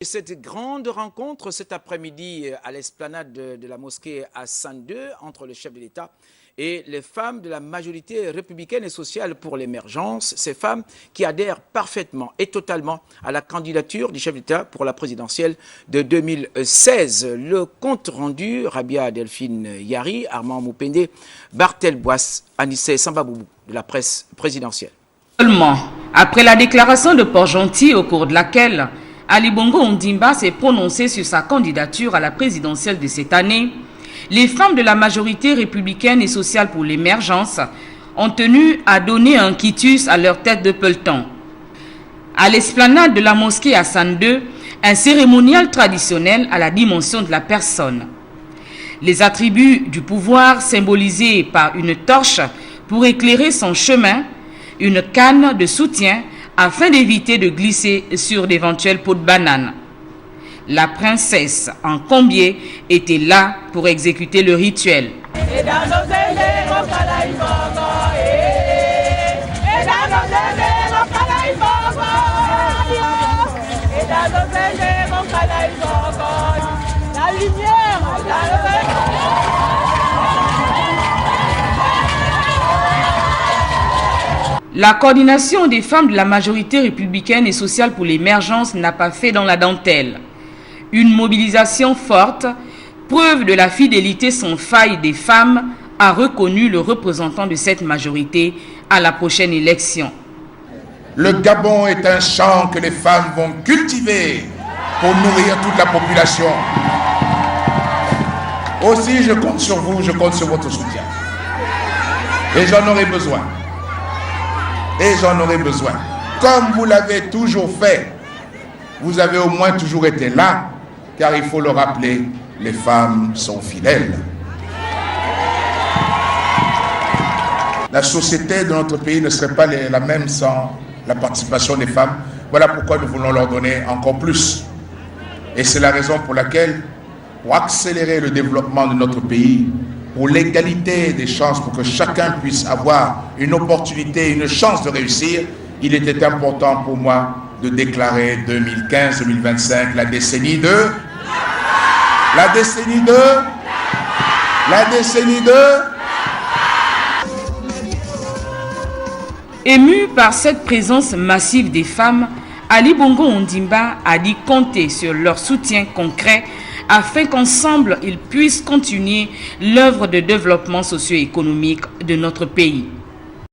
Cette grande rencontre cet après-midi à l'esplanade de la mosquée Hassan II entre le chef de l'État et les femmes de la majorité républicaine et sociale pour l'émergence, ces femmes qui adhèrent parfaitement et totalement à la candidature du chef d'État pour la présidentielle de 2016. Le compte rendu, Rabia Delphine Yari, Armand Moupende, Bartel Boisse, Anissé Sambaboubou de la presse présidentielle. Seulement, après la déclaration de Port-Gentil au cours de laquelle Ali Bongo Ondimba s'est prononcé sur sa candidature à la présidentielle de cette année, les femmes de la majorité républicaine et sociale pour l'émergence ont tenu à donner un quitus à leur tête de peloton. À l'esplanade de la mosquée Hassan II, un cérémonial traditionnel à la dimension de la personne. Les attributs du pouvoir symbolisés par une torche pour éclairer son chemin, une canne de soutien afin d'éviter de glisser sur d'éventuels pots de banane. La princesse en combier était là pour exécuter le rituel. La coordination des femmes de la majorité républicaine et sociale pour l'émergence n'a pas fait dans la dentelle. Une mobilisation forte, preuve de la fidélité sans faille des femmes, a reconnu le représentant de cette majorité à la prochaine élection. Le Gabon est un champ que les femmes vont cultiver pour nourrir toute la population. Aussi, je compte sur vous, je compte sur votre soutien. Et j'en aurai besoin. Et j'en aurai besoin. Comme vous l'avez toujours fait, vous avez au moins toujours été là, car il faut le rappeler, les femmes sont fidèles. La société de notre pays ne serait pas la même sans la participation des femmes. Voilà pourquoi nous voulons leur donner encore plus. Et c'est la raison pour laquelle, pour accélérer le développement de notre pays, pour l'égalité des chances, pour que chacun puisse avoir une opportunité, une chance de réussir, il était important pour moi de déclarer 2015-2025 la décennie de... La décennie de... La décennie de... Ému par cette présence massive des femmes, Ali Bongo Ondimba a dit compter sur leur soutien concret afin qu'ensemble ils puissent continuer l'œuvre de développement socio-économique de notre pays.